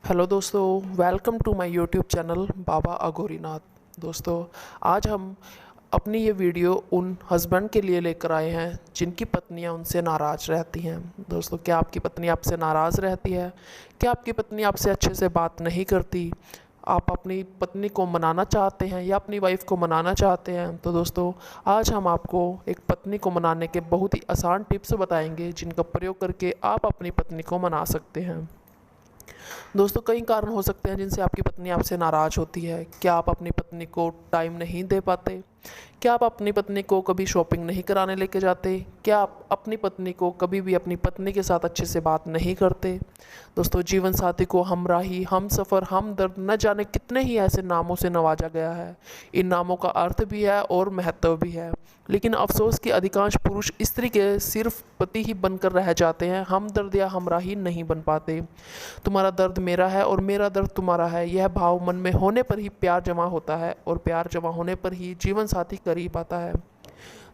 Hello दोस्तों, welcome to my YouTube channel Baba Aghorinath. दोस्तों, आज हम अपनी ये वीडियो उन हस्बैंड के लिए लेकर आए हैं जिनकी पत्नियां उनसे नाराज़ रहती हैं। दोस्तों, क्या आपकी पत्नी आपसे नाराज़ रहती है? क्या आपकी पत्नी आपसे अच्छे से बात नहीं करती? आप अपनी पत्नी को मनाना चाहते हैं या अपनी वाइफ को मनाना चाहते हैं? तो दोस्तों, आज हम आपको एक पत्नी को मनाने के बहुत ही आसान टिप्स बताएंगे जिनका प्रयोग करके आप अपनी पत्नी को मना सकते हैं। दोस्तों, कई कारण हो सकते हैं जिनसे आपकी पत्नी आपसे नाराज़ होती है। क्या आप अपनी पत्नी को टाइम नहीं दे पाते? क्या आप अपनी पत्नी को कभी शॉपिंग नहीं कराने लेके जाते? क्या आप अपनी पत्नी को कभी भी अपनी पत्नी के साथ अच्छे से बात नहीं करते? दोस्तों, जीवन साथी को हमराही, हमसफ़र, हमदर्द न जाने कितने ही ऐसे नामों से नवाजा गया है। इन नामों का अर्थ भी है और महत्व भी है, लेकिन अफसोस कि अधिकांश पुरुष स्त्री के सिर्फ पति ही बनकर रह जाते हैं, हमदर्द या हमराही नहीं बन पाते। तुम्हारा दर्द मेरा है और मेरा दर्द तुम्हारा है, यह भाव मन में होने पर ही प्यार जमा होता है और प्यार जमा होने पर ही जीवन साथी करीब आता है।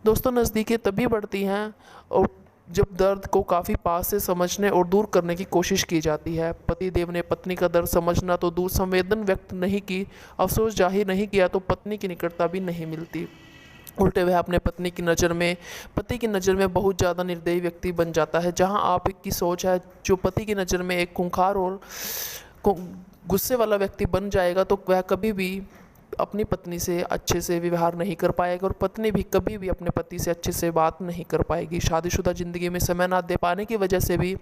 दोस्तों, नज़दीकें तभी बढ़ती हैं और जब दर्द को काफ़ी पास से समझने और दूर करने की कोशिश की जाती है। पति देव ने पत्नी का दर्द समझना तो दूर, संवेदन व्यक्त नहीं की, अफसोस जाहिर नहीं किया तो पत्नी की निकटता भी नहीं मिलती। उल्टे वह अपने पत्नी की नज़र में, पति की नज़र में बहुत ज़्यादा निर्दयी व्यक्ति बन जाता है। जहां आप की सोच है जो पति की नज़र में एक खूंखार और गुस्से वाला व्यक्ति बन जाएगा, तो वह कभी भी अपनी पत्नी से अच्छे से व्यवहार नहीं कर पाएगा और पत्नी भी कभी भी अपने पति से अच्छे से बात नहीं कर पाएगी। शादीशुदा ज़िंदगी में समय ना दे पाने की वजह से भी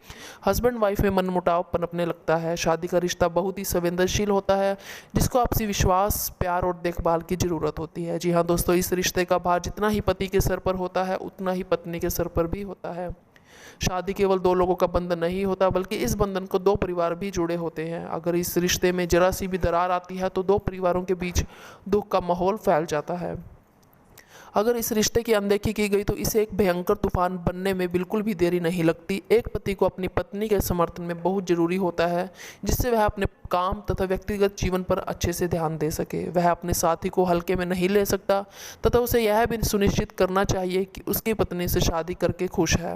हस्बैंड वाइफ में मनमुटाव पनपने लगता है। शादी का रिश्ता बहुत ही संवेदनशील होता है, जिसको आपसी विश्वास, प्यार और देखभाल की ज़रूरत होती है। जी हाँ दोस्तों, इस रिश्ते का भार जितना ही पति के सर पर होता है उतना ही पत्नी के सर पर भी होता है। शादी केवल दो लोगों का बंधन नहीं होता, बल्कि इस बंधन को दो परिवार भी जुड़े होते हैं। अगर इस रिश्ते में जरा सी भी दरार आती है तो दो परिवारों के बीच दुख का माहौल फैल जाता है। अगर इस रिश्ते की अनदेखी की गई तो इसे एक भयंकर तूफान बनने में बिल्कुल भी देरी नहीं लगती। एक पति को अपनी पत्नी के समर्थन में बहुत ज़रूरी होता है, जिससे वह अपने काम तथा व्यक्तिगत जीवन पर अच्छे से ध्यान दे सके। वह अपने साथी को हल्के में नहीं ले सकता तथा उसे यह भी सुनिश्चित करना चाहिए कि उसकी पत्नी से शादी करके खुश है।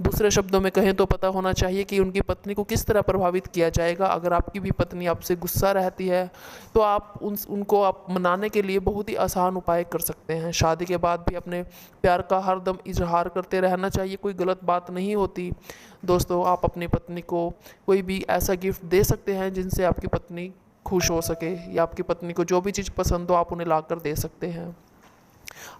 दूसरे शब्दों में कहें तो पता होना चाहिए कि उनकी पत्नी को किस तरह प्रभावित किया जाएगा। अगर आपकी भी पत्नी आपसे गुस्सा रहती है तो आप उनको आप मनाने के लिए बहुत ही आसान उपाय कर सकते हैं। शादी के बाद भी अपने प्यार का हर दम इजहार करते रहना चाहिए, कोई गलत बात नहीं होती। दोस्तों, आप अपनी पत्नी को कोई भी ऐसा गिफ्ट दे सकते हैं जिनसे आपकी पत्नी खुश हो सके, या आपकी पत्नी को जो भी चीज़ पसंद हो आप उन्हें ला कर दे सकते हैं।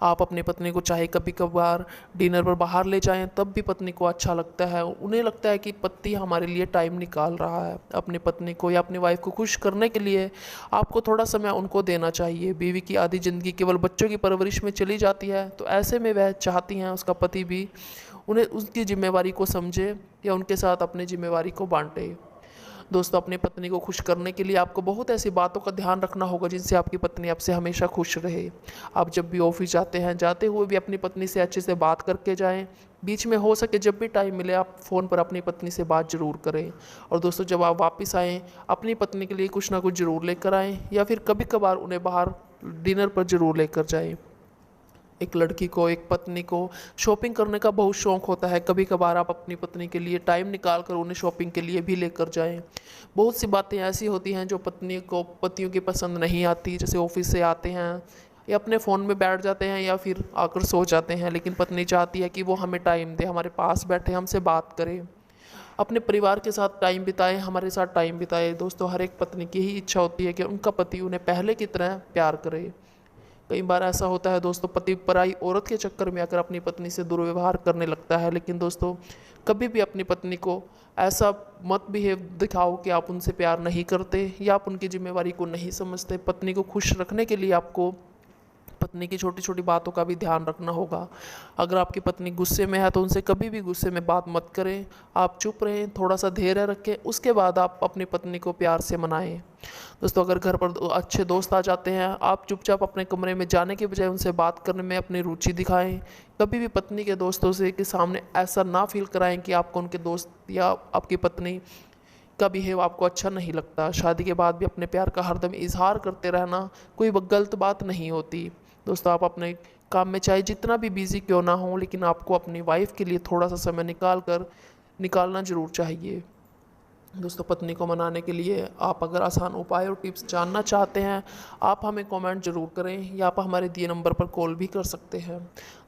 आप अपनी पत्नी को चाहे कभी कभार डिनर पर बाहर ले जाएं, तब भी पत्नी को अच्छा लगता है। उन्हें लगता है कि पति हमारे लिए टाइम निकाल रहा है। अपनी पत्नी को या अपनी वाइफ को खुश करने के लिए आपको थोड़ा समय उनको देना चाहिए। बीवी की आधी ज़िंदगी केवल बच्चों की परवरिश में चली जाती है, तो ऐसे में वह चाहती हैं उसका पति भी उन्हें उसकी जिम्मेवारी को समझे या उनके साथ अपनी जिम्मेवारी को बांटे। दोस्तों, अपनी पत्नी को खुश करने के लिए आपको बहुत ऐसी बातों का ध्यान रखना होगा जिनसे आपकी पत्नी आपसे हमेशा खुश रहे। आप जब भी ऑफिस जाते हैं, जाते हुए भी अपनी पत्नी से अच्छे से बात करके जाएं। बीच में हो सके जब भी टाइम मिले आप फ़ोन पर अपनी पत्नी से बात ज़रूर करें। और दोस्तों, जब आप वापस आएँ, अपनी पत्नी के लिए कुछ ना कुछ ज़रूर लेकर आएँ, या फिर कभी कभार उन्हें बाहर डिनर पर ज़रूर लेकर जाएँ। एक लड़की को, एक पत्नी को शॉपिंग करने का बहुत शौक़ होता है। कभी कभार आप अपनी पत्नी के लिए टाइम निकाल कर उन्हें शॉपिंग के लिए भी लेकर जाएं। बहुत सी बातें ऐसी होती हैं जो पत्नी को, पतियों की पसंद नहीं आती। जैसे ऑफिस से आते हैं या अपने फ़ोन में बैठ जाते हैं या फिर आकर सो जाते हैं, लेकिन पत्नी चाहती है कि वो हमें टाइम दे, हमारे पास बैठे, हमसे बात करे, अपने परिवार के साथ टाइम बिताए, हमारे साथ टाइम बिताए। दोस्तों, हर एक पत्नी की ही इच्छा होती है कि उनका पति उन्हें पहले की तरह प्यार करे। कई बार ऐसा होता है दोस्तों, पति पराई औरत के चक्कर में आकर अपनी पत्नी से दुर्व्यवहार करने लगता है। लेकिन दोस्तों, कभी भी अपनी पत्नी को ऐसा मत बिहेव दिखाओ कि आप उनसे प्यार नहीं करते या आप उनकी जिम्मेवारी को नहीं समझते। पत्नी को खुश रखने के लिए आपको पत्नी की छोटी छोटी बातों का भी ध्यान रखना होगा। अगर आपकी पत्नी गुस्से में है तो उनसे कभी भी गुस्से में बात मत करें। आप चुप रहें, थोड़ा सा धैर्य रखें, उसके बाद आप अपनी पत्नी को प्यार से मनाएं। दोस्तों, अगर घर पर अच्छे दोस्त आ जाते हैं, आप चुपचाप अपने कमरे में जाने के बजाय उनसे बात करने में अपनी रुचि दिखाएं। कभी भी पत्नी के दोस्तों से के सामने ऐसा ना फील कराएं कि आपको उनके दोस्त या आपकी पत्नी का बिहेव आपको अच्छा नहीं लगता। शादी के बाद भी अपने प्यार का हरदम इजहार करते रहना कोई गलत बात नहीं होती। दोस्तों, आप अपने काम में चाहे जितना भी बिजी क्यों ना हो, लेकिन आपको अपनी वाइफ के लिए थोड़ा सा समय निकालना ज़रूर चाहिए। दोस्तों पत्नी को मनाने के लिए आप अगर आसान उपाय और टिप्स जानना चाहते हैं, आप हमें कमेंट ज़रूर करें या आप हमारे दिए नंबर पर कॉल भी कर सकते हैं।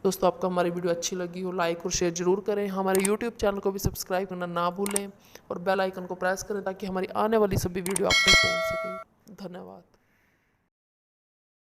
दोस्तों आपको हमारी वीडियो अच्छी लगी हो लाइक और शेयर ज़रूर करें, हमारे यूट्यूब चैनल को भी सब्सक्राइब करना ना भूलें और बेल आइकन को प्रेस करें ताकि हमारी आने वाली सभी वीडियो आप तक पहुँच सके। धन्यवाद।